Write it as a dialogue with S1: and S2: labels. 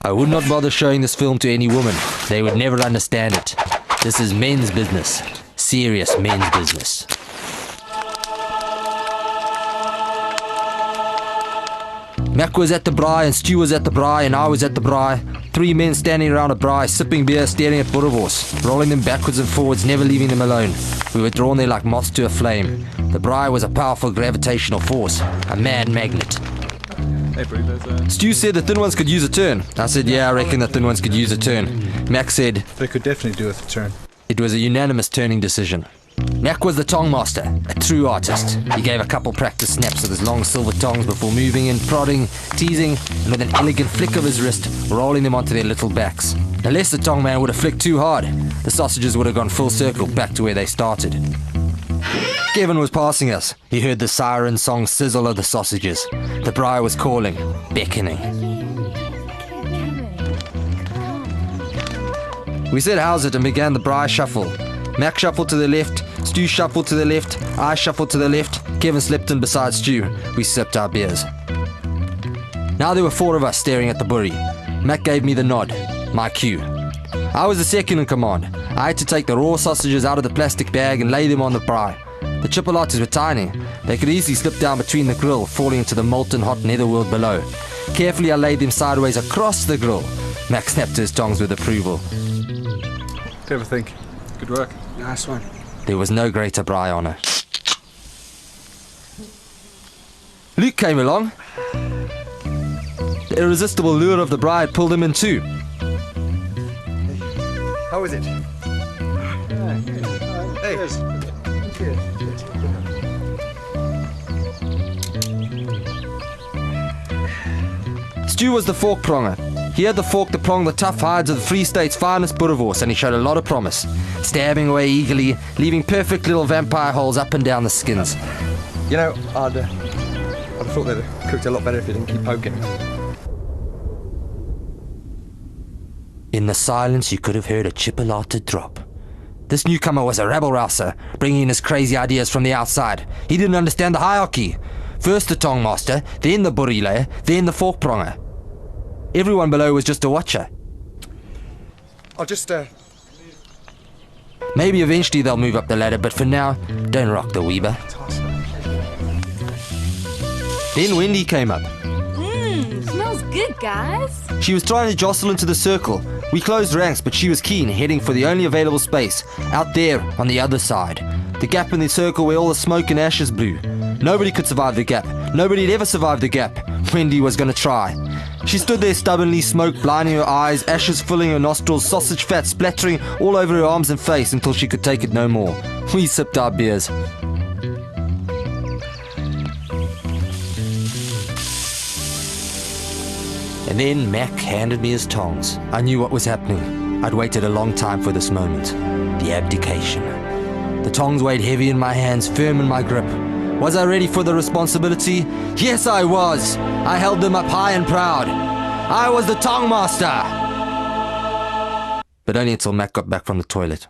S1: I would not bother showing this film to any woman. They would never understand it. This is men's business. Serious men's business. Mac was at the braai, and Stu was at the braai, and I was at the braai. 3 men standing around a braai, sipping beer, staring at boerewors, rolling them backwards and forwards, never leaving them alone. We were drawn there like moths to a flame. The braai was a powerful gravitational force, a mad magnet.
S2: Hey, bro,
S1: Stu said the thin ones could use a turn. I said, yeah, I reckon the thin ones could use a turn. Mac said,
S2: they could definitely do with a turn.
S1: It was a unanimous turning decision. Mac was the tong master, a true artist. He gave a couple practice snaps with his long silver tongs before moving in, prodding, teasing, and with an elegant flick of his wrist, rolling them onto their little backs. Unless the tong man would have flicked too hard, the sausages would have gone full circle back to where they started. Kevin was passing us. He heard the siren song sizzle of the sausages. The braai was calling, beckoning. We said how's it and began the braai shuffle. Mac shuffled to the left, Stu shuffled to the left, I shuffled to the left, Kevin slipped in beside Stu. We sipped our beers. Now there were 4 of us staring at the burry. Mac gave me the nod, my cue. I was the second in command. I had to take the raw sausages out of the plastic bag and lay them on the braai. The chipolatas were tiny. They could easily slip down between the grill, falling into the molten hot netherworld below. Carefully I laid them sideways across the grill. Mac snapped his tongs with approval.
S2: What do you ever think? Good work.
S3: Nice one.
S1: There was no greater braai honour. Luke came along. The irresistible lure of the braai had pulled him in too.
S3: How is it? Hey.
S1: Stu was the fork pronger. He had the fork to prong the tough hides of the Free State's finest boerewors, and he showed a lot of promise, stabbing away eagerly, leaving perfect little vampire holes up and down the skins.
S3: You know, I'd have thought they'd have cooked a lot better if you didn't keep poking.
S1: In the silence, you could have heard a chipolata drop. This newcomer was a rabble-rouser, bringing in his crazy ideas from the outside. He didn't understand the hierarchy. First the tong master, then the burry layer, then the fork pronger. Everyone below was just a watcher.
S3: I'll just,
S1: Maybe eventually they'll move up the ladder, but for now, don't rock the Weber. Then Wendy came up.
S4: Smells good, guys.
S1: She was trying to jostle into the circle. We closed ranks, but she was keen, heading for the only available space, out there on the other side. The gap in the circle where all the smoke and ashes blew. Nobody could survive the gap. Nobody had ever survived the gap. Wendy was going to try. She stood there stubbornly, smoke blinding her eyes, ashes filling her nostrils, sausage fat splattering all over her arms and face until she could take it no more. We sipped our beers. And then Mac handed me his tongs. I knew what was happening. I'd waited a long time for this moment. The abdication. The tongs weighed heavy in my hands, firm in my grip. Was I ready for the responsibility? Yes, I was. I held them up high and proud. I was the tong master. But only until Mac got back from the toilet.